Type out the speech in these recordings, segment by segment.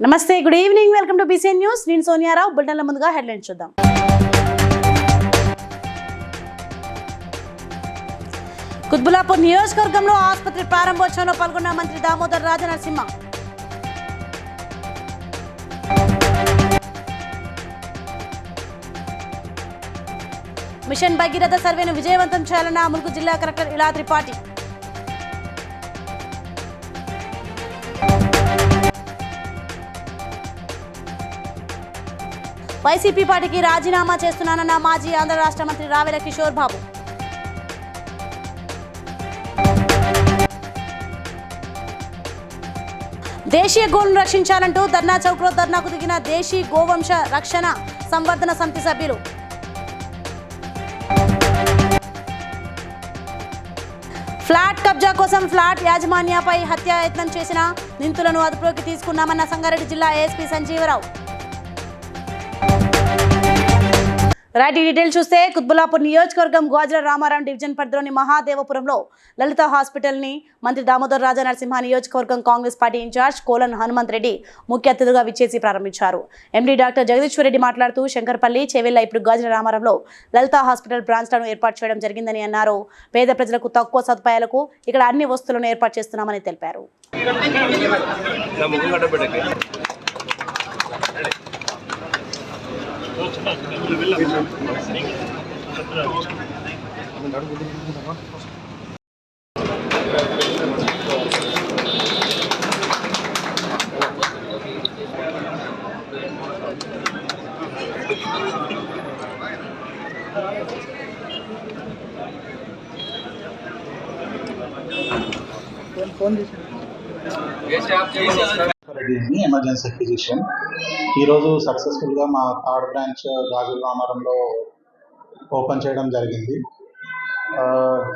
నమస్తే, good evening, welcome to BCN news. నేను సోనియారావు. బులెటిన్ల ముందుగా హెడ్లైన్స్ చూద్దాం. కుత్బుల్లాపూర్ నియోజకవర్గంలో ఆసుపత్రి ప్రారంభోత్సవంలో పాల్గొన్న మంత్రి దామోదర్ రాజనరసింహ. మిషన్ భగీరథ సర్వేను విజయవంతం చేయాలన్న ములుగు జిల్లా కలెక్టర్ ఇలా త్రిపాఠి. వైసీపీ పార్టీకి రాజీనామా చేస్తున్నానన్న మాజీ ఆంధ్ర రాష్ట్ర మంత్రి రావెల కిషోర్ బాబు. దేశీయ గోవులను రక్షించాలంటూ ధర్నా చౌక్లో ధర్నాకు దిగిన దేశీ గోవంశ రక్షణ సంవర్ధన సమితి సభ్యులు. ఫ్లాట్ కబ్జా కోసం ఫ్లాట్ యాజమాన్యపై హత్యాయత్నం చేసిన నిందితులను అదుపులోకి తీసుకున్నామన్న సంగారెడ్డి జిల్లా ఏఎస్పీ సంజీవరావు. రైట్, డీటెయిల్ చూస్తే కుత్బుల్లాపూర్ నియోజకవర్గం గ్వాజల రామారాం డివిజన్ పరిధిలోని మహాదేవపురంలో లలిత హాస్పిటల్ని మంత్రి దామోదర్ రాజనరసింహ నియోజకవర్గం కాంగ్రెస్ పార్టీ ఇన్ఛార్జ్ కోలన్ హనుమంత్ రెడ్డి ముఖ్య అతిథిగా విచ్చేసి ప్రారంభించారు. ఎండీ డాక్టర్ జగదీశ్వర్ రెడ్డి మాట్లాడుతూ శంకర్పల్లి, చెవెల్ల, ఇప్పుడు గ్వాజల రామారంలో లలిత హాస్పిటల్ బ్రాంచ్లను ఏర్పాటు చేయడం జరిగిందని అన్నారు. పేద ప్రజలకు తక్కువ సదుపాయాలకు ఇక్కడ అన్ని వస్తువులను ఏర్పాటు చేస్తున్నామని తెలిపారు. ఎమర్జెన్సీ ఫిజిషియన్ ఈరోజు సక్సెస్ఫుల్గా మా థర్డ్ బ్రాంచ్ గాజుల రామారంలో ఓపెన్ చేయడం జరిగింది.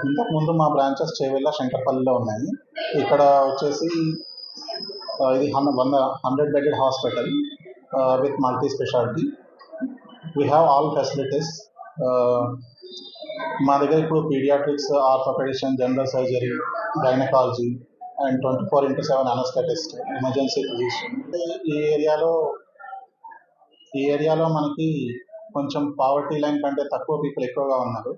ఇంతకుముందు మా బ్రాంచెస్ చేవెళ్ళ, శంకర్పల్లిలో ఉన్నాయి. ఇక్కడ వచ్చేసి ఇది 100 bedded hospital with multi speciality. We have all facilities. మా దగ్గర ఇప్పుడు paediatrics, orthopaedician, general surgery, gynaecology and 24/7 anaesthetist, emergency physician. ఈ ఏరియాలో మనకి కొంచెం పావర్టీ లైన్ కంటే తక్కువ పీపుల్ ఎక్కువగా ఉన్నారు.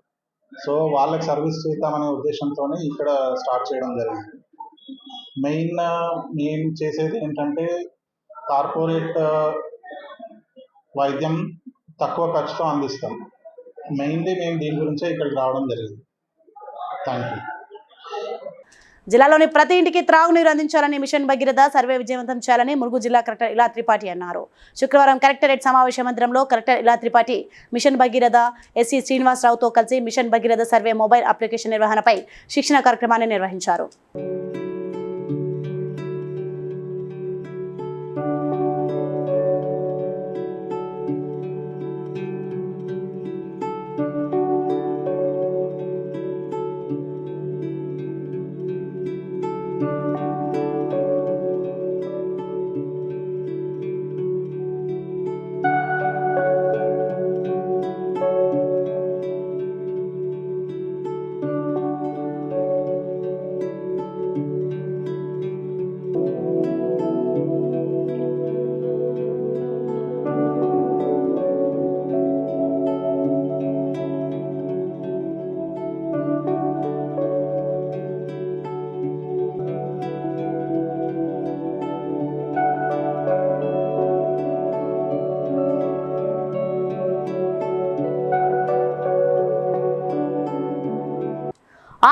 సో వాళ్ళకి సర్వీస్ చేద్దామనే ఉద్దేశంతోనే ఇక్కడ స్టార్ట్ చేయడం జరిగింది. మెయిన్ చేసేది ఏంటంటే కార్పొరేట్ వైద్యం తక్కువ ఖర్చుతో అందిస్తాం. మెయిన్లీ మేము దీని గురించే ఇక్కడికి రావడం జరిగింది. Thank you. జిల్లాలోని ప్రతి ఇంటికి త్రాగునీరు అందించాలని మిషన్ భగీరథ సర్వే విజయవంతం చేయాలని ములుగు జిల్లా కలెక్టర్ ఇలా త్రిపాఠి అన్నారు. శుక్రవారం కలెక్టరేట్ సమావేశ మందిరంలో collector Ila Tripathi mission Bhagiratha SE శ్రీనివాసరావుతో కలిసి mission Bhagiratha survey mobile application నిర్వహణపై శిక్షణ కార్యక్రమాన్ని నిర్వహించారు.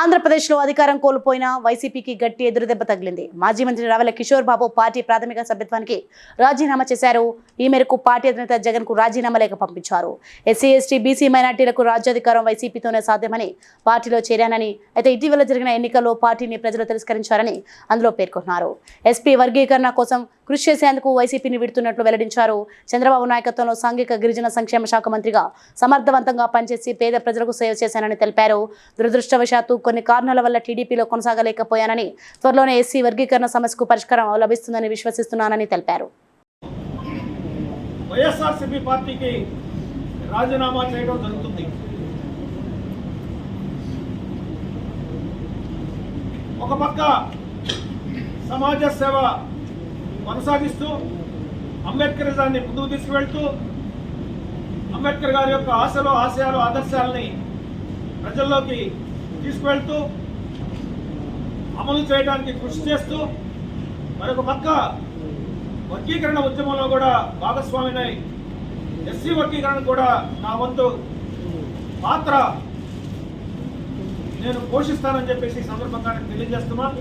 ఆంధ్రప్రదేశ్లో అధికారం కోల్పోయిన వైసీపీకి గట్టి ఎదురుదెబ్బ తగిలింది. మాజీ మంత్రి రావెల కిషోర్ బాబు పార్టీ ప్రాథమిక సభ్యత్వానికి రాజీనామా చేశారు. ఈ మేరకు పార్టీ అధినేత జగన్ కు రాజీనామా లేఖ పంపించారు. ఎస్సీ, ఎస్టీ, బీసీ మైనార్టీలకు రాజ్యాధికారం వైసీపీతోనే సాధ్యమని పార్టీలో చేరానని, అయితే ఇటీవల జరిగిన ఎన్నికల్లో పార్టీని ప్రజలు తిరస్కరించారని అందులో పేర్కొన్నారు. ఎస్పీ వర్గీకరణ కోసం కృషి చేసేందుకు వైసీపీని విడుతున్నట్లు వెల్లడించారు. చంద్రబాబు నాయకత్వంలో సాంఘిక గిరిజన సంక్షేమ శాఖ మంత్రిగా సమర్థవంతంగా పనిచేసి పేద ప్రజలకు సేవ చేశానని తెలిపారు. దురదృష్టవశాత్తు కొన్ని కారణాల వల్ల టీడీపీలో కొనసాగలేకపోయానని, త్వరలోనే ఎస్సీ వర్గీకరణ సమస్యకు పరిష్కారం లభిస్తుందని విశ్వసిస్తున్నానని తెలిపారు. వైఎస్ఆర్సీపీ పార్టీకి రాజీనామా చేయడం జరుగుతుంది. ఒక పక్క సమాజ సేవ కొనసాగిస్తూ అంబేద్కరిజాన్ని ముందుకు తీసుకువెళ్తూ అంబేద్కర్ గారి యొక్క ఆశలు, ఆశయాలు, ఆదర్శాలని ప్రజల్లోకి తీసుకువెళ్తూ అమలు చేయడానికి కృషి చేస్తూ మరొక పక్క వర్గీకరణ ఉద్యమంలో కూడా భాగస్వామినై ఎస్సీ వర్గీకరణ కూడా నా వంతు పాత్ర నేను పోషిస్తానని చెప్పేసి ఈ సందర్భంగా తెలియజేస్తున్నాను.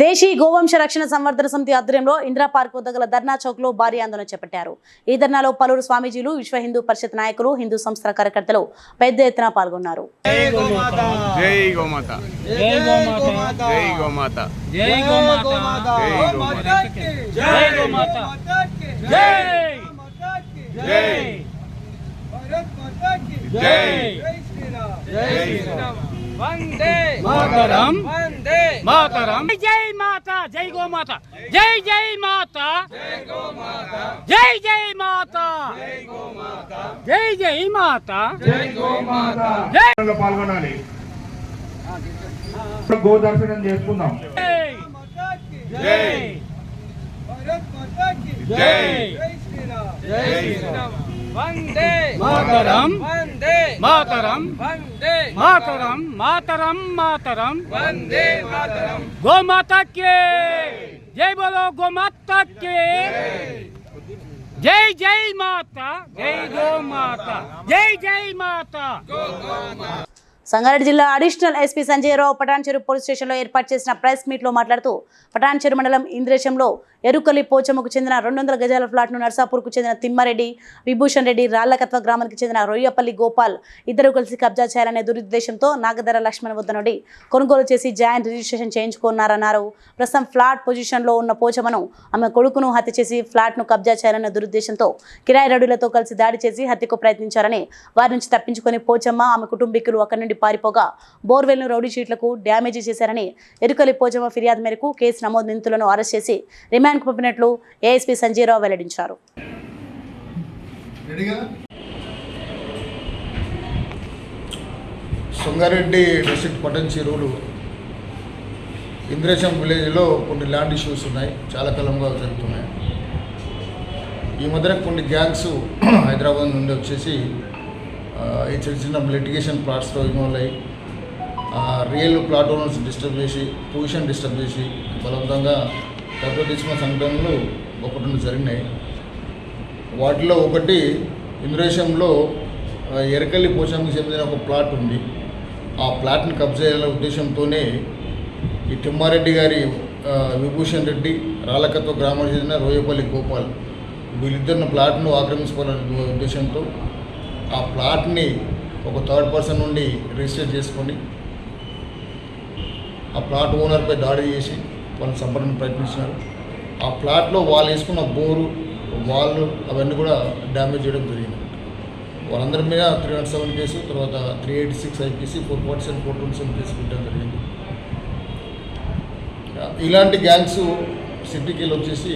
దేశీ గోవంశ రక్షణ సంవర్ధన సమితి ఆధ్వర్యంలో ఇందిరా పార్క్ వద్ద గల ధర్నా చౌక్ లో భారీ ఆందోళన చేపట్టారు. ఈ ధర్నాలో పలువురు స్వామీజీలు, విశ్వ హిందూ పరిషత్ నాయకులు, హిందూ సంస్థల కార్యకర్తలు పెద్ద ఎత్తున పాల్గొన్నారు. वंदे मातरम, वंदे मातरम, जय माता, जय गो माता, जय जय माता, जय गो माता, जय जय माता, जय गो माता, जय जय माता, जय गो माता, जय పాల్గొనాలి. గో దర్శనం చేసుకుందాం. जय जय भारत माता की जय, जय श्री राम, जय श्री राम, वंदे मातरम, वंदे मातरम, वंदे मातरम, मातरम मातरम, वंदे मातरम, गो माता के जय बोलो, गो माता के जय, जय माता, जय गो माता, जय जय माता, गो माता. సంగారెడ్డి జిల్లా additional SP Sanjaya Rao Patancheru police స్టేషన్లో ఏర్పాటు చేసిన ప్రెస్ మీట్లో మాట్లాడుతూ పటాన్చెరు మండలం ఇంద్రేశంలో ఎరుకలి పోచమ్మకు చెందిన 200 గజాల ఫ్లాట్ను నర్సాపూర్కు చెందిన తిమ్మారెడ్డి, విభూషణ్ రెడ్డి, రాళ్లకత్వ గ్రామానికి చెందిన రొయ్యపల్లి గోపాల్ ఇద్దరు కలిసి కబ్జా చేయాలనే దురుద్దేశంతో నాగధర లక్ష్మణ్ వద్ద నుండి కొనుగోలు చేసి జాయింట్ రిజిస్ట్రేషన్ చేయించుకున్నారన్నారు. ప్రస్తుతం ఫ్లాట్ పొజిషన్లో ఉన్న పోచమ్మను ఆమె కొడుకును హత్య చేసి ఫ్లాట్ను కబ్జా చేయాలనే దురుద్దేశంతో కిరాయి రౌడీలతో కలిసి దాడి చేసి హత్యకు ప్రయత్నించారని, వారి నుంచి తప్పించుకొని పోచమ్మ, ఆమె కుటుంబీకులు అక్కడి నుండి పారిపోగా బోర్వెల్ను రౌడీ షీట్లకు డ్యామేజీ చేశారని ఎరుకలి పోచమ్మ ఫిర్యాదు మేరకు కేసు నమోదు, నిందితులను అరెస్ట్ చేసి రిమాండ్కు పంపినట్లు ఏఎస్పీ సంజయరావు వెల్లడించారు. సంగారెడ్డి డిస్ట్రిక్ట్ పటాన్చెరువులు ఇంద్రేశం విలేజ్లో కొన్ని ల్యాండ్ ఇష్యూస్ ఉన్నాయి, చాలా కాలంగా జరుగుతున్నాయి. ఈ మధ్యన కొన్ని గ్యాంగ్స్ హైదరాబాద్ నుండి వచ్చేసి ఈ చిన్న చిన్న లిటిగేషన్ ప్లాట్స్లో ఇన్వాల్వ్ అయ్యి రియల్ ప్లాట్ ఓనర్స్ డిస్టర్బ్ చేసి, పొజిషన్ డిస్టర్బ్ చేసి బలవంతంగా కబ్జా తీసుకున్న సంఘటనలు 1-2 జరిగినాయి. వాటిలో ఒకటి ఇంద్రేశంలో ఎరకల్లి పోచమ్మకి చెందిన ఒక ప్లాట్ ఉంది. ఆ ప్లాట్ని కబ్జా చేయాలనే ఉద్దేశంతోనే ఈ తిమ్మారెడ్డి గారి విభూషణ్ రెడ్డి, రాళ్లకత్వ గ్రామానికి చెందిన రోయపల్లి గోపాల్ వీళ్ళిద్దరిని ప్లాట్ను ఆక్రమించుకోవాలనే ఉద్దేశంతో ఆ ప్లాట్ని ఒక థర్డ్ పర్సన్ నుండి రిజిస్టర్ చేసుకొని ఆ ప్లాట్ ఓనర్పై దాడి చేసి వాళ్ళని చంపడానికి ప్రయత్నించినారు. ఆ ప్లాట్లో వాళ్ళు వేసుకున్న బోరు, వాళ్ళు అవన్నీ కూడా డ్యామేజ్ చేయడం జరిగింది. వాళ్ళందరి మీద 307 కేసు, తర్వాత 386 ఐపీసీ, 447, 427 కేసు పెట్టడం జరిగింది. ఇలాంటి గ్యాంగ్స్ సిటీకి వెళ్ళి వచ్చేసి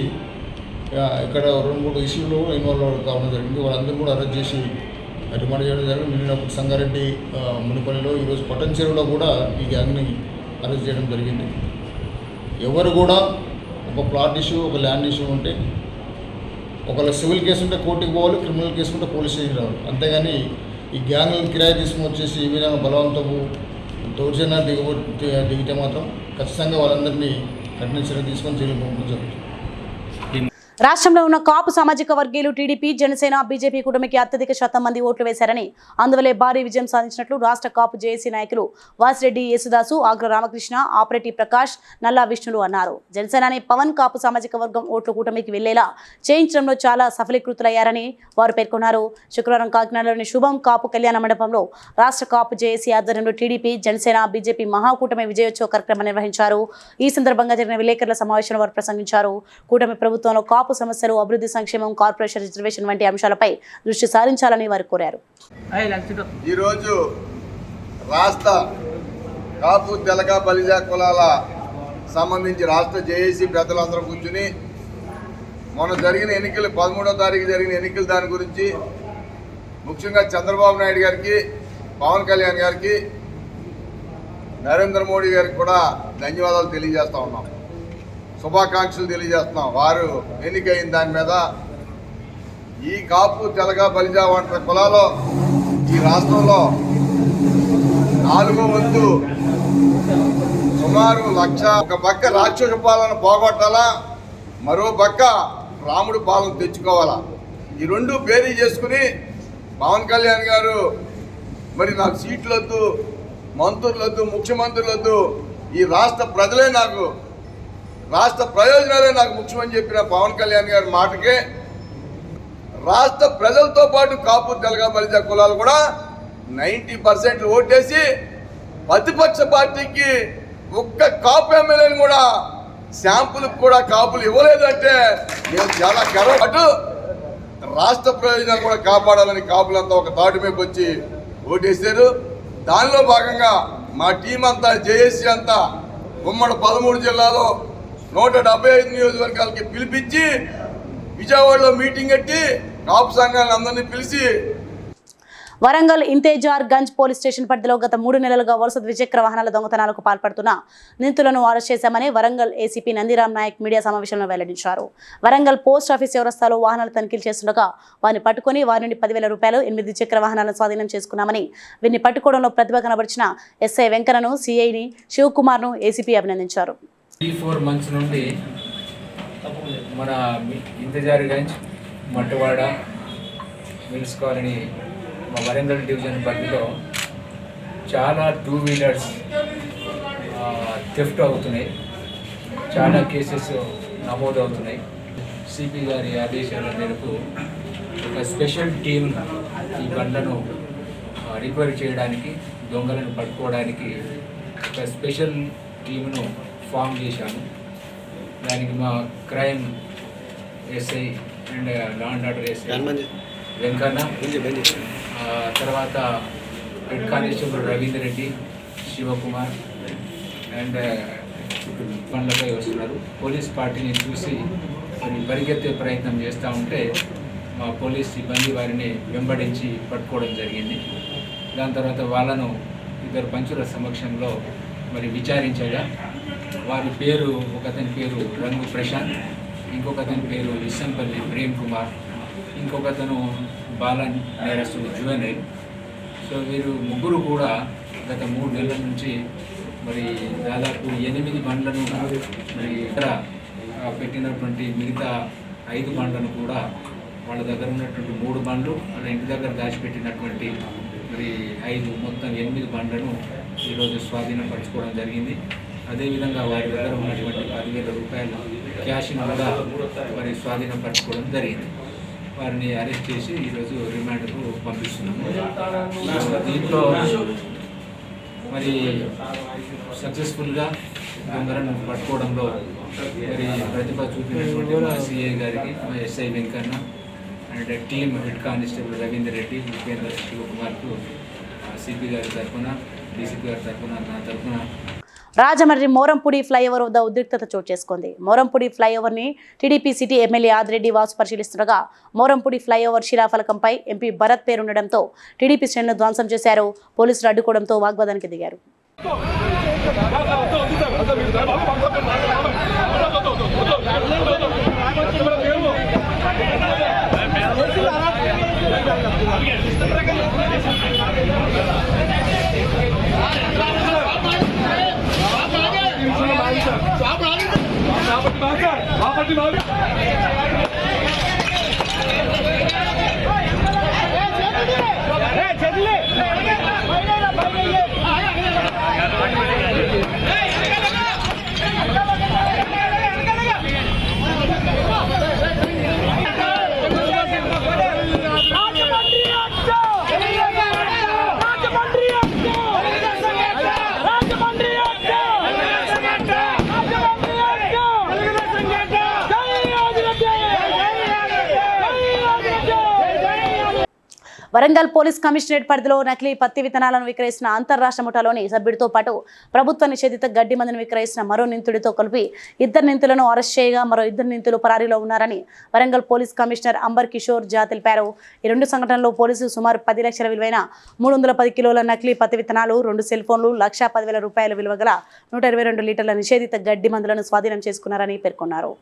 ఇక్కడ 2-3 ఇష్యూలు ఇన్వాల్వ్ కావడం జరిగింది. వాళ్ళందరూ కూడా అరెస్ట్ చేసి రిమాండ్ చేయడం జరిగింది. నిన్నప్పుడు సంగారెడ్డి మునిపల్లిలో, ఈరోజు పటాన్చెరువులో కూడా ఈ గ్యాంగ్ని అరెస్ట్ చేయడం జరిగింది. ఎవరు కూడా ఒక ప్లాట్ ఇష్యూ, ఒక ల్యాండ్ ఇష్యూ ఉంటే ఒకవేళ సివిల్ కేసు ఉంటే కోర్టుకి పోవాలి, క్రిమినల్ కేసు ఉంటే పోలీస్ స్టేషన్కి రావాలి. అంతేగాని ఈ గ్యాంగ్లను కిరాయి తీసుకుని వచ్చేసి ఈ విధంగా బలవంతపు దౌర్జన్య దిగితే మాత్రం ఖచ్చితంగా వాళ్ళందరినీ కఠిన చర్య తీసుకొని జైలు పంపడం జరుగుతుంది. రాష్ట్రంలో ఉన్న కాపు సామాజిక వర్గీయులు టీడీపీ, జనసేన, బీజేపీ కూటమికి అత్యధిక శాతం మంది ఓట్లు వేశారని, అందువల్లే భారీ విజయం సాధించినట్లు రాష్ట్ర కాపు జేఏసీ నాయకులు వాసిరెడ్డి యేసుదాసు, ఆగ్ర రామకృష్ణ, ఆపరేటి ప్రకాష్, నల్లా విష్ణులు అన్నారు. జనసేనాని పవన్ కాపు సామాజిక వర్గం ఓట్లు కూటమికి వెళ్లేలా చేయించడంలో చాలా సఫలీకృతులయ్యారని వారు పేర్కొన్నారు. శుక్రవారం కాకినాడలోని శుభం కాపు కళ్యాణ మండపంలో రాష్ట్ర కాపు జేఏసీ ఆధ్వర్యంలో టీడీపీ, జనసేన, బీజేపీ మహాకూటమి విజయోత్సవ కార్యక్రమం నిర్వహించారు. ఈ సందర్భంగా జరిగిన విలేకరుల సమావేశంలో వారు ప్రసంగించారు. కూటమి ప్రభుత్వంలో కాపు సమస్యలు, అభివృద్ధి, సంక్షేమం, కార్పొరేషన్ రిజర్వేషన్ వంటి అంశాలపై దృష్టి సారించాలని వారు కోరారు. ఈరోజు రాష్ట్ర కాపు, తెలగ, బలిజ కులాల సంబంధించి రాష్ట్ర జేఏసీ పెద్దలందరూ కూర్చుని మొన్న జరిగిన ఎన్నికలు 13వ తారీఖు జరిగిన ఎన్నికలు దాని గురించి ముఖ్యంగా చంద్రబాబు నాయుడు గారికి, పవన్ కళ్యాణ్ గారికి, నరేంద్ర మోడీ గారికి కూడా ధన్యవాదాలు తెలియజేస్తూ ఉన్నాం, శుభాకాంక్షలు తెలియజేస్తున్నాం. వారు ఎన్నికైన దాని మీద ఈ కాపు తెలగ బలిజ వంటి కులాలో ఈ రాష్ట్రంలో 4వ వంతు సుమారు 1,00,000. ఒక పక్క రాక్షస పాలన పోగొట్టాలా, మరో పక్క రాముడి పాలన తెచ్చుకోవాలా. ఈ రెండు బేరీ చేసుకుని పవన్ కళ్యాణ్ గారు మరి నాకు సీట్లు వద్దు, మంత్రులు వద్దు, ముఖ్యమంత్రులు వద్దు, ఈ రాష్ట్ర ప్రజలే నాకు, రాష్ట్ర ప్రయోజనాలే నాకు ముఖ్యమని చెప్పిన పవన్ కళ్యాణ్ గారి మాటకే రాష్ట్ర ప్రజలతో పాటు కాపు తెలగ బలిజ కులాలు కూడా 90% ఓటేసి ప్రతిపక్ష పార్టీకి ఒక్క కాపు ఎమ్మెల్యేని కూడా శాంపుల్కి కూడా కాపులు ఇవ్వలేదంటే నేను చాలా గర్వపడు. రాష్ట్ర ప్రయోజనాలు కూడా కాపాడాలని కాపులంతా ఒక తాటి మీద వచ్చి ఓటేశారు. దానిలో భాగంగా మా టీం అంతా జేఏసీ అంతా ఉమ్మడి 13 జిల్లాలో 175 నియోజకవర్గాలకి పిలిపించి విజయవాడలో మీటింగ్ పెట్టి కాపు సంఘాలను అందరినీ పిలిచి వరంగల్ ఇంతేజార్ గంజ్ పోలీస్ స్టేషన్ పరిధిలో గత 3 నెలలుగా వరుస ద్విచక్ర వాహనాల దొంగతనాలకు పాల్పడుతున్న నిందితులను అరెస్ట్ చేశామని వరంగల్ ఏసీపీ నందిరామ్ నాయక్ మీడియా సమావేశంలో వెల్లడించారు. వరంగల్ పోస్ట్ ఆఫీస్ వ్యవస్థలో వాహనాలు తనిఖీలు చేస్తుండగా వారిని పట్టుకుని వారి నుండి 10,000 రూపాయలు 8 ద్విచక్ర వాహనాలను స్వాధీనం చేసుకున్నామని, వీరిని పట్టుకోవడంలో ప్రతిభ కనబరిచిన ఎస్ఐ వెంకన్నను, సిఐని శివకుమార్ను ఏసీపీ అభినందించారు. 3-4 మంత్స్ నుండి మన ఇంతజార్ గంజ్, మట్టువాడ, మిల్స్ కాలనీ, మా వరంగల్ డివిజన్ పరిధిలో చాలా 2 వీలర్స్ థెఫ్ట్ అవుతున్నాయి. చాలా కేసెస్ నమోదు అవుతున్నాయి. సిపి గారి ఆదేశాల మేరకు ఒక స్పెషల్ టీమ్ ఈ బండ్లను రికవరీ చేయడానికి, దొంగలను పట్టుకోవడానికి ఒక స్పెషల్ టీమును ఫామ్ చేశాము. దానికి మా crime SI and law and order SI Venkanna, తర్వాత head constable Ravinder Reddy, Shivakumar and బండ్లపై వస్తున్నారు. పోలీస్ పార్టీని చూసి మరి పరిగెత్తే ప్రయత్నం చేస్తూ ఉంటే మా పోలీస్ సిబ్బంది వారిని వెంబడించి పట్టుకోవడం జరిగింది. దాని తర్వాత వాళ్ళను 2 పంచుల సమక్షంలో మరి విచారించగా వారి పేరు, ఒకతని పేరు రంగు ప్రశాంత్, ఇంకొకతని పేరు ఇస్సంపల్లి ప్రేమ్ కుమార్, ఇంకొకతను బాల నేరస్తుడు జువెనైల్. సో వీరు ముగ్గురు కూడా గత 3 నెలల నుంచి మరి దాదాపు 8 బండ్లను మరి ఇక్కడ పెట్టినటువంటి మిగతా 5 బండ్లను కూడా వాళ్ళ దగ్గర ఉన్నటువంటి 3 బండ్లు వాళ్ళ ఇంటి దగ్గర దాచిపెట్టినటువంటి మరి 5 మొత్తం 8 బండ్లను ఈరోజు స్వాధీనపరచుకోవడం జరిగింది. అదేవిధంగా వారి దగ్గర ఉన్నటువంటి 10,000 రూపాయల క్యాష్ను కూడా మరి స్వాధీనపరచుకోవడం జరిగింది. వారిని అరెస్ట్ చేసి ఈరోజు రిమాండ్కు పంపిస్తున్నాము. దీంట్లో మరి సక్సెస్ఫుల్గా దొంగలను పట్టుకోవడంలో మరి ప్రతిభ చూపినటువంటి మా సిఐ గారికి, మా SI Venkanna and team head constable Ravinder Reddy, Upendra, శివకుమార్కు సిపి గారి తరఫున, డీసీపీ గారి తరఫున, నా తరఫున. రాజమండ్రి మోరంపూడి ఫ్లైఓవర్ వద్ద ఉద్రిక్తత చోటు చేసుకుంది. మోరంపూడి ఫ్లైఓవర్ని TDP city MLA Adireddy Vasu పరిశీలిస్తుండగా మోరంపూడి ఫ్లైఓవర్ శిలాఫలకంపై ఎంపీ భరత్ పేరుండడంతో టీడీపీ శ్రేణులు ధ్వంసం చేశారు. పోలీసులు అడ్డుకోవడంతో వాగ్వాదానికి దిగారు. వరంగల్ పోలీస్ కమిషనరేట్ పరిధిలో నకిలీ పత్తి విత్తనాలను విక్రయిస్తున్న అంతర్రాష్ట్ర ముఠాలోని సభ్యుడితో పాటు ప్రభుత్వ నిషేధిత గడ్డి మందును విక్రయిస్తున్న మరో నిందితుడితో కలిపి 2 నిందితులను అరెస్ట్ చేయగా మరో 2 నిందితులు పరారీలో ఉన్నారని వరంగల్ పోలీస్ కమిషనర్ అంబర్ కిషోర్ జా తెలిపారు. ఈ 2 సంఘటనల్లో పోలీసులు సుమారు 10 లక్షల విలువైన 310 కిలోల నకిలీ పత్తి విత్తనాలు, 2 సెల్ ఫోన్లు, 1,10,000 రూపాయల విలువ గల 122 లీటర్ల నిషేధిత గడ్డి మందులను స్వాధీనం చేసుకున్నారని పేర్కొన్నారు.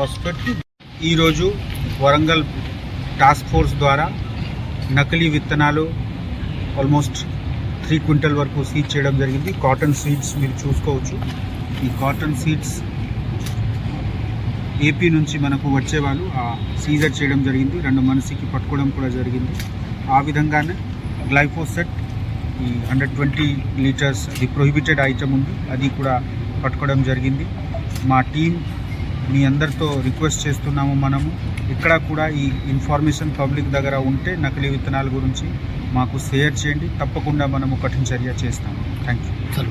ఫాస్ఫేట్. ఈరోజు వరంగల్ టాస్క్ ఫోర్స్ ద్వారా నకిలీ విత్తనాలు ఆల్మోస్ట్ 3 క్వింటల్ వరకు సీజ్ చేయడం జరిగింది. కాటన్ సీడ్స్ మీరు చూసుకోవచ్చు. ఈ కాటన్ సీడ్స్ ఏపీ నుంచి మనకు వచ్చేవాళ్ళు సీజర్ చేయడం జరిగింది. 2 మనిషికి పట్టుకోవడం కూడా జరిగింది. ఆ విధంగానే గ్లైఫోసెట్ ఈ 120 లీటర్స్ అది ప్రొహిబిటెడ్ ఐటమ్ ఉంది, అది కూడా పట్టుకోవడం జరిగింది. మా టీం మీ అందరితో రిక్వెస్ట్ చేస్తున్నాము, మనము ఇక్కడ కూడా ఈ ఇన్ఫర్మేషన్ పబ్లిక్ దగ్గర ఉంటే నకిలీ విత్తనాల గురించి మాకు షేర్ చేయండి. తప్పకుండా మనము కఠిన చర్య చేస్తాము. Thank you.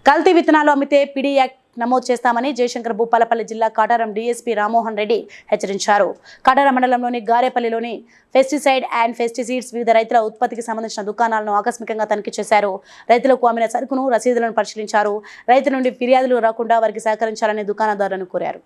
కల్తీ విత్తనాలు అమ్మితే పిడి యాక్ట్ నమోదు చేస్తామని జయశంకర్ భూపాలపల్లి జిల్లా కాటారం డీఎస్పీ రామ్మోహన్ రెడ్డి హెచ్చరించారు. కాటారం మండలంలోని గారేపల్లిలోని పెస్టిసైడ్ అండ్ పెస్టిసైడ్స్ వివిధ రైతుల ఉత్పత్తికి సంబంధించిన దుకాణాలను ఆకస్మికంగా తనిఖీ చేశారు. రైతులకు అమ్మిన సరుకును రసీదులను పరిశీలించారు. రైతుల నుండి ఫిర్యాదులు రాకుండా వారికి సహకరించాలని దుకాణదారులను కోరారు.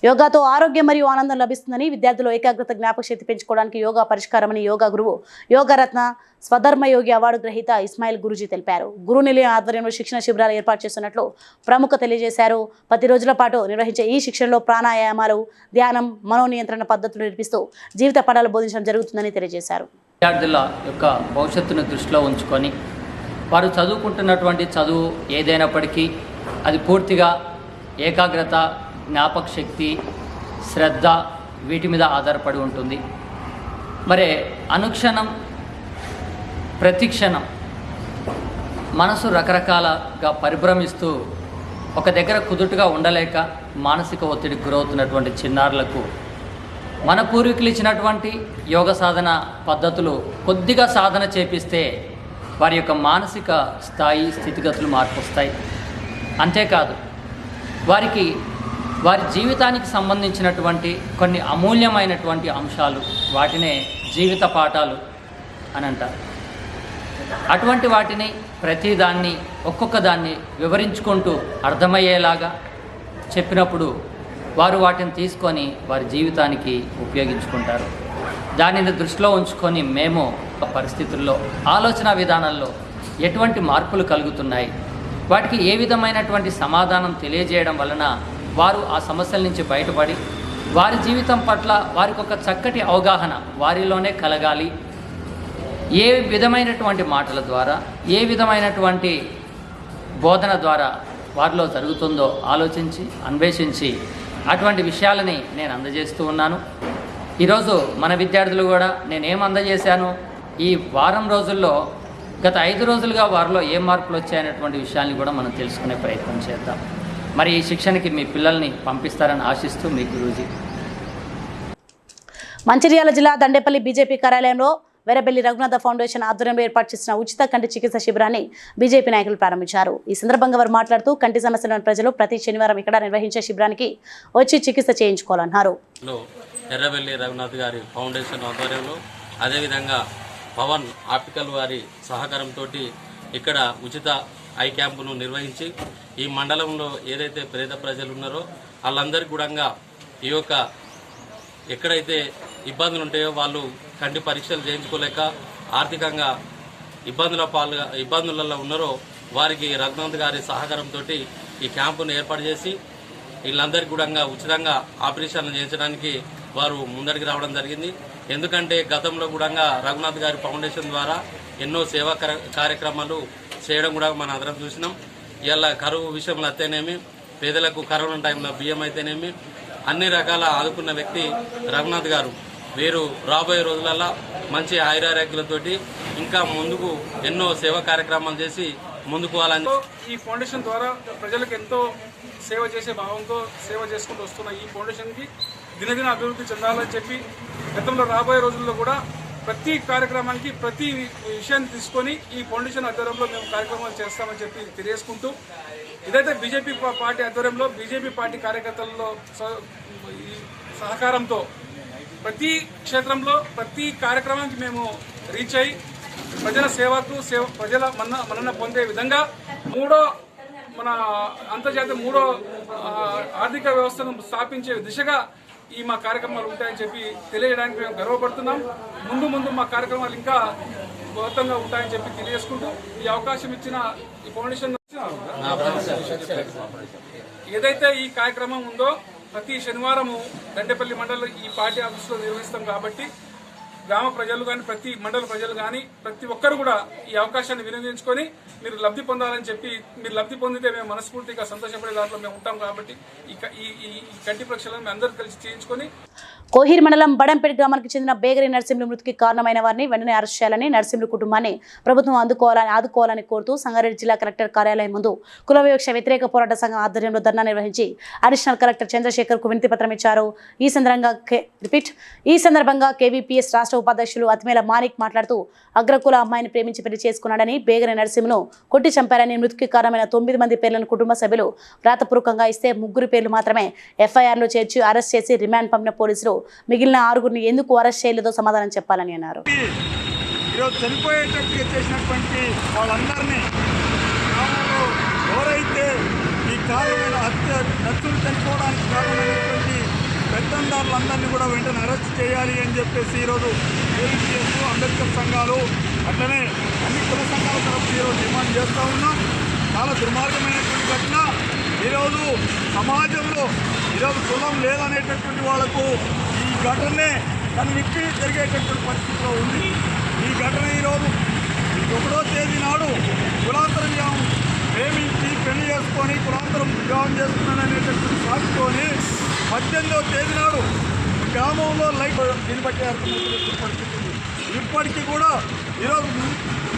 యోగాతో ఆరోగ్యం మరియు ఆనందం లభిస్తుందని, విద్యార్థులు ఏకాగ్రత జ్ఞాపక శక్తి పెంచుకోవడానికి యోగా పరిష్కారమని యోగా గురువు యోగరత్న స్వధర్మ యోగి అవార్డు గ్రహీత ఇస్మాయిల్ గురూజీ తెలిపారు. గురు నిలయం ఆధ్వర్యంలో శిక్షణ శిబిరాలు ఏర్పాటు చేస్తున్నట్లు ప్రముఖ తెలియజేశారు. 10 రోజుల పాటు నిర్వహించే ఈ శిక్షణలో ప్రాణాయామాలు, ధ్యానం, మనోనియంత్రణ పద్ధతులు నేర్పిస్తూ జీవిత పాఠాలు బోధించడం జరుగుతుందని తెలియజేశారు. విద్యార్థుల యొక్క భవిష్యత్తును దృష్టిలో ఉంచుకొని వారు చదువుకుంటున్నటువంటి చదువు ఏదైనప్పటికీ అది పూర్తిగా ఏకాగ్రత, జ్ఞాపక శక్తి, శ్రద్ధ వీటి మీద ఆధారపడి ఉంటుంది. మరి అనుక్షణం ప్రతిక్షణం మనసు రకరకాలుగా పరిభ్రమిస్తూ ఒక దగ్గర కుదుటుగా ఉండలేక మానసిక ఒత్తిడికి గురవుతున్నటువంటి చిన్నారులకు మన పూర్వీకులు ఇచ్చినటువంటి యోగ సాధన పద్ధతులు కొద్దిగా సాధన చేపిస్తే వారి యొక్క మానసిక స్థాయి, స్థితిగతులు మార్పు వస్తాయి. అంతేకాదు వారికి వారి జీవితానికి సంబంధించినటువంటి కొన్ని అమూల్యమైనటువంటి అంశాలు, వాటినే జీవిత పాఠాలు అని అంటారు. అటువంటి వాటిని ప్రతిదాన్ని ఒక్కొక్క దాన్ని వివరించుకుంటూ అర్థమయ్యేలాగా చెప్పినప్పుడు వారు వాటిని తీసుకొని వారి జీవితానికి ఉపయోగించుకుంటారు. దానిని దృష్టిలో ఉంచుకొని మేము పరిస్థితుల్లో, ఆలోచన విధానాల్లో ఎటువంటి మార్పులు కలుగుతున్నాయి, వాటికి ఏ విధమైనటువంటి సమాధానం తెలియజేయడం వలన వారు ఆ సమస్యల నుంచి బయటపడి వారి జీవితం పట్ల వారికి ఒక చక్కటి అవగాహన వారిలోనే కలగాలి. ఏ విధమైనటువంటి మాటల ద్వారా, ఏ విధమైనటువంటి బోధన ద్వారా వారిలో జరుగుతుందో ఆలోచించి, అన్వేషించి అటువంటి విషయాలని నేను అందజేస్తూ ఉన్నాను. ఈరోజు మన విద్యార్థులు కూడా నేనేం అందజేశాను, ఈ వారం రోజుల్లో గత 5 రోజులుగా వారిలో ఏం మార్పులు వచ్చాయనేటువంటి విషయాన్ని కూడా మనం తెలుసుకునే ప్రయత్నం చేద్దాం. మరి ఈ శిక్షణకి మీ పిల్లల్ని పంపిస్తారని ఆశిస్తూ మీ గురూజీ. మంచిర్యాల జిల్లా దండేపల్లి బీజేపీ కార్యాలయంలో వెరబెల్లి రఘునాథ ఫౌండేషన్ ఆధ్వర్యంలో ఏర్పాటు చేసిన ఉచిత కంటి చికిత్స శిబిరాన్ని బీజేపీ నాయకులు ప్రారంభించారు. ఈ సందర్భంగా వారు మాట్లాడుతూ కంటి సమస్యలను ప్రజలు ప్రతి శనివారం ఇక్కడ నిర్వహించే శిబిరానికి వచ్చి చికిత్స చేయించుకోవాలన్నారు. ఎర్రబెల్లి రఘునాథ్ గారి ఫౌండేషన్ ఆధ్వర్యంలో, అదేవిధంగా పవన్ ఆప్టికల్ వారి సహకారంతో ఇక్కడ ఉచిత ఐ క్యాంపును నిర్వహించి ఈ మండలంలో ఏదైతే పేద ప్రజలు ఉన్నారో వాళ్ళందరికీ కూడా ఈ యొక్క ఎక్కడైతే ఇబ్బందులు ఉంటాయో వాళ్ళు కంటి పరీక్షలు చేయించుకోలేక ఆర్థికంగా ఇబ్బందులలో ఉన్నారో వారికి రఘునాథ్ గారి సహకారంతో ఈ క్యాంపును ఏర్పాటు చేసి వీళ్ళందరికీ కూడా ఉచితంగా ఆపరేషన్లు చేయించడానికి వారు ముందడికి రావడం జరిగింది. ఎందుకంటే గతంలో కూడా రఘునాథ్ గారి ఫౌండేషన్ ద్వారా ఎన్నో సేవా కార్యక్రమాలు చేయడం కూడా మనం అందరం చూసినాం. ఇలా కరువు విషయంలో అయితేనేమి, పేదలకు కరోనా టైంలో బియ్యం అయితేనేమి, అన్ని రకాల ఆదుకున్న వ్యక్తి రఘునాథ్ గారు. వీరు రాబోయే రోజులలో మంచి ఆయురారోగ్యాలతోటి ఇంకా ముందుకు ఎన్నో సేవా కార్యక్రమాలు చేసి ముందుకు పోవాలని ఈ ఫౌండేషన్ ద్వారా ప్రజలకు ఎంతో సేవ చేసే భావంతో సేవ చేసుకుంటూ వస్తున్న ఈ ఫౌండేషన్కి దినదిన అభివృద్ధి చెందాలని చెప్పి గతంలో రాబోయే రోజుల్లో కూడా ప్రతి కార్యక్రమానికి ప్రతి విషయాన్ని తీసుకొని ఈ ఫౌండేషన్ ఆధ్వర్యంలో మేము కార్యక్రమాలు చేస్తామని చెప్పి తెలియజేసుకుంటూ, ఇదైతే బీజేపీ పార్టీ ఆధ్వర్యంలో బీజేపీ పార్టీ కార్యకర్తల్లో సహకారంతో ప్రతి క్షేత్రంలో ప్రతి కార్యక్రమానికి మేము రీచ్ అయ్యి ప్రజల ప్రజల మన్నన పొందే విధంగా మన అంతర్జాతీయ ఆర్థిక వ్యవస్థను స్థాపించే దిశగా ఈ మా కార్యక్రమాలు ఉంటాయని చెప్పి తెలియజేయడానికి మేము గర్వపడుతున్నాం. ముందు మా కార్యక్రమాలు ఇంకా మొత్తంగా ఉంటాయని చెప్పి తెలియజేసుకుంటూ ఈ అవకాశం ఇచ్చిన ఈ ఫౌండేషన్ ఏదైతే ఈ కార్యక్రమం ఉందో ప్రతి శనివారము దండేపల్లి మండలం ఈ పార్టీ ఆఫీసులో నిర్వహిస్తాం కాబట్టి గ్రామ ప్రజలు కానీ ప్రతి మండల ప్రజలు కానీ ప్రతి ఒక్కరు కూడా ఈ అవకాశాన్ని వినియోగించుకొని మీరు లబ్ధి పొందాలని చెప్పి మీరు లబ్ధి పొందితే మేము మనస్ఫూర్తిగా సంతోషపడే దాంట్లో మేము ఉంటాం కాబట్టి ఈ కంటి పరీక్షలను మేము అందరూ కలిసి చేయించుకొని కోహీర్ మండలం బడంపేట గ్రామానికి చెందిన బేగరి నర్సింహులు మృతికి కారణమైన వారిని వెంటనే అరెస్ట్ చేయాలని నర్సింహులు కుటుంబాన్ని ప్రభుత్వం ఆదుకోవాలని కోరుతూ సంగారెడ్డి జిల్లా కలెక్టర్ కార్యాలయం ముందు కుల వివక్ష వ్యతిరేక పోరాట సంఘం ఆధ్వర్యంలో ధర్నా నిర్వహించి అడిషనల్ కలెక్టర్ చంద్రశేఖర్ కు వినతి పత్రం ఇచ్చారు. ఈ సందర్భంగా కేవీపీఎస్ రాష్ట్ర ఉపాధ్యక్షులు అతిమేల మానిక్ మాట్లాడుతూ అగ్రకుల అమ్మాయిని ప్రేమించి పెళ్లి చేసుకున్నాడని బేగరి నర్సింహును కొట్టి చంపారని మృతికి కారణమైన 9 మంది పేర్లను కుటుంబ సభ్యులు వ్రాతపూర్వకంగా ఇస్తే 3 పేర్లు మాత్రమే ఎఫ్ఐఆర్లో చేర్చి అరెస్ట్ చేసి రిమాండ్ పంపిన పోలీసులు మిగిలిన 6గురిని ఎందుకు అరెస్ట్ చేయలేదో సమాధానం చెప్పాలని అన్నారు. ఈరోజు చనిపోయేటట్టుగా చేసినటువంటి వాళ్ళందరినీ ఎవరైతే ఈ కారణమైన నర్సులు చనిపోవడానికి కారణమైనటువంటి పెత్తందారులందరినీ కూడా వెంటనే అరెస్ట్ చేయాలి అని చెప్పేసి ఈరోజు ఏపీఎస్ అంబేద్కర్ సంఘాలు అట్లనే అన్ని కుల సంఘాల తరఫు ఈరోజు డిమాండ్ చేస్తూ ఉన్నాం. చాలా దుర్మార్గమైనటువంటి ఘటన. ఈరోజు సమాజంలో ఈరోజు కులం లేదనేటటువంటి వాళ్లకు ఈ ఘటనే కనివిప్పి జరిగేటటువంటి పరిస్థితిలో ఉంది. ఈ ఘటన ఈరోజు 1వ తేదీ నాడు కులాంతర వివాహం ప్రేమించి పెళ్లి చేసుకొని కులాంతరం వివాహం చేసుకున్నాననేటటువంటి సాక్షితోని 18వ తేదీ నాడు గ్రామంలో లైట్ దీన్ని బట్టి అర్థమవుతున్నటువంటి పరిస్థితి ఉంది. ఇప్పటికీ కూడా ఈరోజు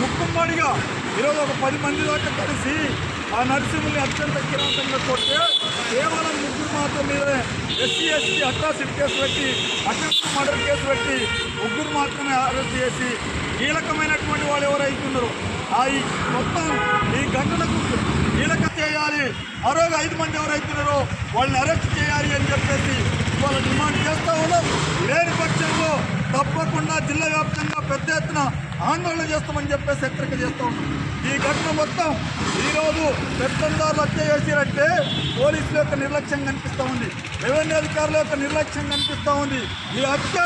ముక్కుమ్మడిగా ఈరోజు ఒక 10 మంది దాకా కలిసి ఆ నర్సింహుల్ని అత్యంత కిరాతంగా కొట్టే కేవలం 3 మాత్రం మీదనే ఎస్సీ అట్రాసిటీ కేసు పెట్టి అటెంప్ట్ మర్డర్ కేసు పెట్టి 3 మాత్రమే అరెస్ట్ చేసి కీలకమైనటువంటి వాళ్ళు ఎవరైతున్నారో ఈ మొత్తం ఈ ఘటనకు కీలక చేయాలి. మరోగా 5 మంది ఎవరైతున్నారో వాళ్ళని అరెస్ట్ చేయాలి అని చెప్పేసి ఇవాళ డిమాండ్ చేస్తూ ఉన్నాం. లేని పక్షంలో తప్పకుండా జిల్లా వ్యాప్తంగా పెద్ద ఎత్తున ఆందోళన చేస్తామని చెప్పేసి హెచ్చరిక చేస్తూ ఉన్నాం. ఈ ఘటన మొత్తం ఈరోజు పెత్తందారులు హత్య చేసినట్టే పోలీసుల యొక్క నిర్లక్ష్యం కనిపిస్తూ ఉంది, రెవెన్యూ అధికారుల యొక్క నిర్లక్ష్యం కనిపిస్తూ ఉంది. ఈ హత్య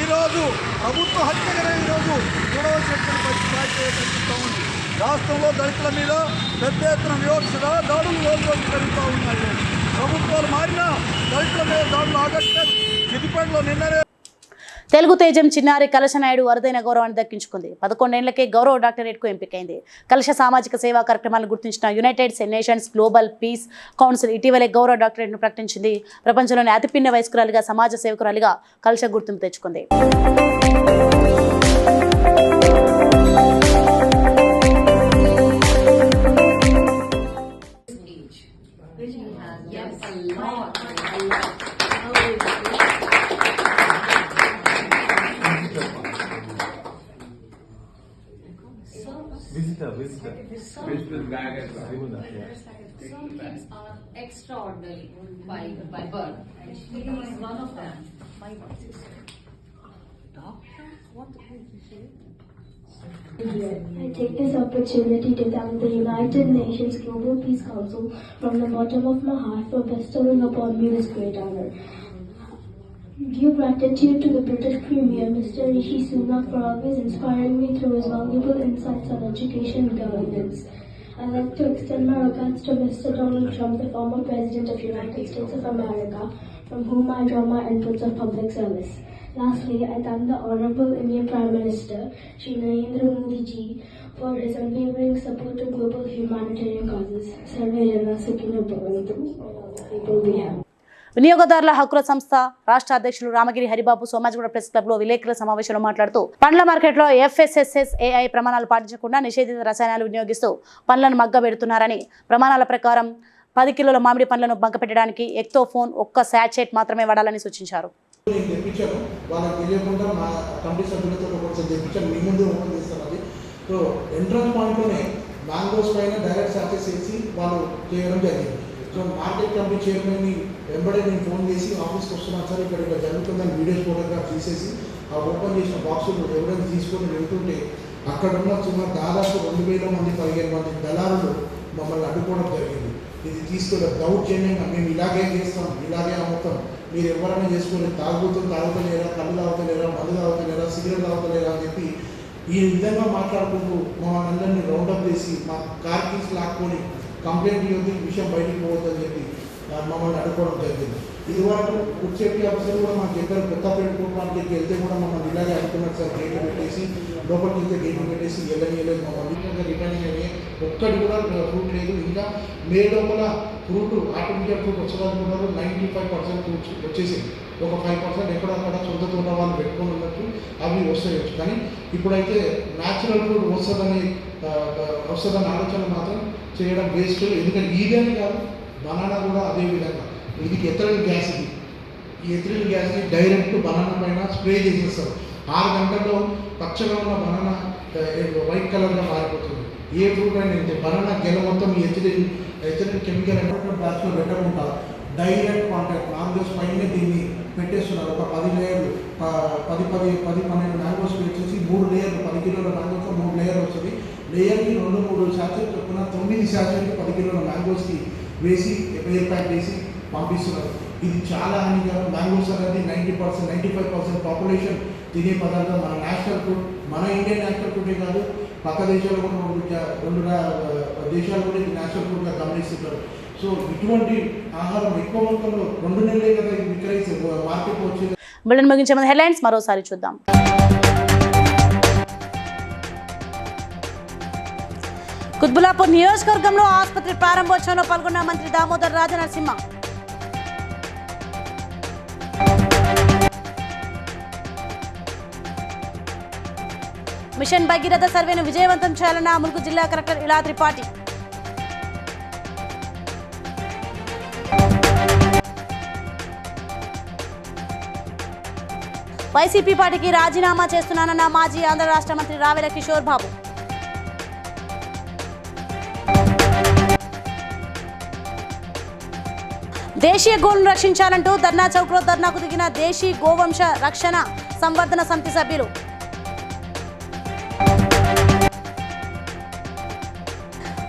ఈరోజు ప్రభుత్వ హత్యగానే ఈరోజు చూడవలసినటువంటి పరిస్థితి కనిపిస్తూ ఉంది. రాష్ట్రంలో దళితుల మీద పెద్ద ఎత్తున వివక్ష దాడులు రోజు జరుగుతూ ఉన్నాయి. ప్రభుత్వాలు మారినా దళితుల మీద దాడులు ఆగట్లేదు. సిద్దిపేటలో నిన్ననే తెలుగు తేజం చిన్నారి కలశ నాయుడు అరుదైన గౌరవాన్ని దక్కించుకుంది. 11 ఏళ్లకే గౌరవ డాక్టరేట్కు ఎంపికైంది. కలశ సామాజిక సేవా కార్యక్రమాలను గుర్తించిన United nations global peace council ఇటీవలే గౌరవ డాక్టరేట్ను ప్రకటించింది. ప్రపంచంలోని అతిపిన్న వయస్కురాలిగా సమాజ సేవకురాలిగా కలశ గుర్తింపు తెచ్చుకుంది. Some kids are extraordinary by birth. He is one of them. I take this opportunity to thank the United Nations Global Peace Council from the bottom of my heart for bestowing upon me this great honor. Due gratitude to the British Premier, Mr. Rishi Sunak, for always inspiring me through his valuable insights on education and governance. I'd like to extend my regards to Mr. Donald Trump, the former President of the United States of America, from whom I draw my inputs of public service. Lastly, I thank the Honorable Indian Prime Minister, Shri Narendra Modi ji, for his unwavering support to global humanitarian causes. Sarve Jana Sukhino Bhavantu. People we have. వినియోగదారుల హక్కుల సంస్థ రాష్ట్ర అధ్యక్షులు Ramagiri Haribabu Somajiguda press club లో విలేకరుల సమావేశంలో మాట్లాడుతూ పండ్ల మార్కెట్లో FSSAI ప్రమాణాలు పాటించకుండా నిషేధిత రసాయనాలు వినియోగిస్తూ పండ్లను మగ్గబెడుతున్నారని, ప్రమాణాల ప్రకారం 10 కిలోల మామిడి పండ్లను మగ్గపెట్టడానికి ఎక్తోఫోన్ 1 శాచెట్ మాత్రమే వాడాలని సూచించారు. వాళ్ళకి తెలియకుండా మా కమిటీ సభ్యులతో కొంచెం తెప్పించాను, మీ ముందు ఓపెన్ చేస్తారు. అది సో ఎంట్రన్స్ పాయింట్లోనే మ్యాంగోస్ పైన డైరెక్ట్ శాచెస్ వేసి వాళ్ళు చేయడం జరిగింది. సో మార్కెట్ కమిటీ చైర్మన్ని వెంబడే నేను ఫోన్ చేసి ఆఫీస్కి వస్తున్నాను సార్, ఇక్కడ ఇక్కడ జరుగుతుందని వీడియోస్ ఫోటోగ్రాఫ్ తీసేసి ఆ ఓపెన్ చేసిన బాక్సులు ఎవరైనా తీసుకొని వెళ్తుంటే అక్కడ ఉన్న సుమారు దాదాపు 2000 మంది 15 మంది దళారులు మమ్మల్ని అడ్డుకోవడం జరిగింది. ఇది తీసుకొని దౌర్జన్యంగా మేము ఇలాగే చేస్తాం, ఇలాగే అమ్ముతాం, మీరు ఎవరైనా చేసుకొని తాగుతలేరా, కళ్ళు తాగుతలేరా, మందు తాగుతలేరా, సిగరెట్ తాగుతలేరా అని చెప్పి ఈ విధంగా మాట్లాడుకుంటూ మమ్మల్ని అందరినీ రౌండప్ చేసి మా కార్ కీస్ లాక్కొని కంప్లైంట్ ఇవ్వద్దు, ఈ విషయం బయటకు పోవద్దని చెప్పి మమ్మల్ని అడ్డుకోవడం జరిగింది. ఇదివరకు ఫుడ్ సేఫ్టీ ఆఫీసర్ కూడా మాకు చెప్పారు, కొత్తపేట కుటుంబానికి వెళ్తే కూడా మమ్మల్ని ఇలాగే అనుకున్నారు సార్, గేట్లు పెట్టేసి లోపలికి వెళ్తే గేట్లు పెట్టేసి వెళ్ళలేదు, మమ్మల్ని రిటర్నింగ్ అయ్యి ఒక్కటి కూడా ఫ్రూట్ లేదు. ఇంకా మే లోపల ఫ్రూట్ ఆర్టిఫిషియల్ ఫ్రూట్ వచ్చేదనుకున్నారు, 95% ఫ్రూట్స్ వచ్చేసింది. ఒక 5% ఎక్కడక్కడ సొంత తోట వాళ్ళు పెట్టుకొని ఉన్నట్టు అవి వస్తాయచ్చు. కానీ ఇప్పుడైతే న్యాచురల్ ఫ్రూట్ వస్తుందన్న ఆలోచన మాత్రం చేయడం వేస్ట్. ఎందుకంటే ఇదేనే కాదు, బనానా కూడా అదే విధంగా. ఇది ఎథిలిన్ గ్యాస్, ఈ ఎథిలిన్ గ్యాస్ని డైరెక్ట్ బనానా పైన స్ప్రే చేసేస్తారు. 6 గంటల్లో పచ్చగా ఉన్న బనానా వైట్ కలర్గా మారిపోతుంది. ఏ ఫ్రూట్ అయినా ఇంతే, బనానా గెల మొత్తం ఈ ఎథిలిన్ కెమికల్ అంటే బ్యాచ్లో పెట్టకుండా డైరెక్ట్ కాంటాక్ట్ మ్యాంగోస్ పైన దీన్ని పెట్టేస్తున్నారు. ఒక 10 లేయర్లు 10-12 మ్యాంగోస్ పెట్టేసి 3 లేయర్లు 10 కిలోల మ్యాంగోస్ 3 లేయర్ వస్తుంది. లేయర్కి 2-3 శాతం చొప్పున 9 శాతానికి 10 కిలోల మ్యాంగోస్కి వేసి ఎయిర్ ప్యాక్ వేసి పంపిస్తున్నారు. ఇది చాలా హానికరం. మ్యాంగోస్ అనేది 90%-95% పాపులేషన్ తినే పదార్థం. మన నేషనల్ ఫుడ్, మన ఇండియన్ నేషనల్ ఫుడే కాదు, పక్క దేశాలు కూడా 2 దేశాలు కూడా ఇది నేషనల్ ఫుడ్గా గమనిస్తున్నారు. సో ఇటువంటి ఆహారం ఎక్కువ మొత్తంలో 2 నెలలే కదా విక్రయిస్తే మార్కెట్ వచ్చేది. బులెటిన్ ముగించే ముందు హెడ్లైన్స్ మరోసారి చూద్దాం. కుత్బుల్లాపూర్ నియోజకవర్గంలో ఆసుపత్రి ప్రారంభోత్సవంలో పాల్గొన్న మంత్రి దామోదర్ రాజనరసింహ. మిషన్ భగీరథ సర్వేను విజయవంతం చేయాలన్న ములుగు జిల్లా కలెక్టర్ ఇలా త్రిపాఠి. వైసీపీ పార్టీకి రాజీనామా చేస్తున్నానన్న మాజీ ఆంధ్ర రాష్ట్ర మంత్రి రావెల కిషోర్ బాబు. దేశీయ గోవులను రక్షించాలంటూ ధర్నా చౌక్లో ధర్నాకు దిగిన దేశీ గోవంశ రక్షణ సంవర్ధన సమితి సభ్యులు.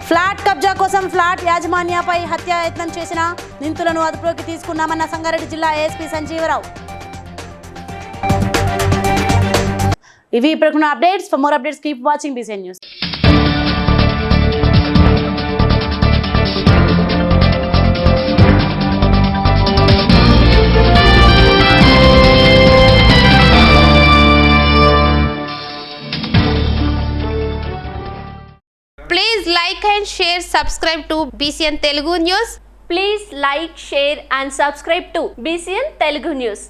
ఫ్లాట్ కబ్జా కోసం ఫ్లాట్ యాజమాన్యపై హత్యాయత్నం చేసిన నిందితులను అదుపులోకి తీసుకున్నామన్న సంగారెడ్డి జిల్లా ఏఎస్పీ సంజీవరావు. ఇవి ఇప్పుడున్న updates. For more updates keep watching BCN news. Please like and share, subscribe to BCN Telugu News. Please like, share and subscribe to BCN Telugu News.